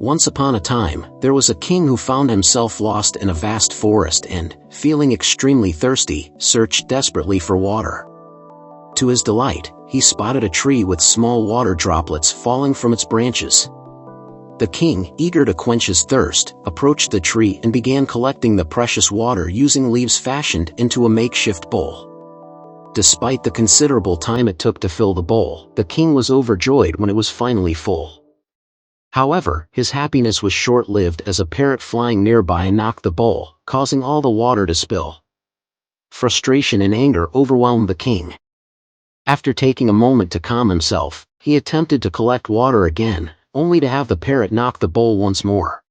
Once upon a time, there was a king who found himself lost in a vast forest and, feeling extremely thirsty, searched desperately for water. To his delight, he spotted a tree with small water droplets falling from its branches. The king, eager to quench his thirst, approached the tree and began collecting the precious water using leaves fashioned into a makeshift bowl. Despite the considerable time it took to fill the bowl, the king was overjoyed when it was finally full. However, his happiness was short-lived as a parrot flying nearby knocked the bowl, causing all the water to spill. Frustration and anger overwhelmed the king. After taking a moment to calm himself, he attempted to collect water again, only to have the parrot knock the bowl once more.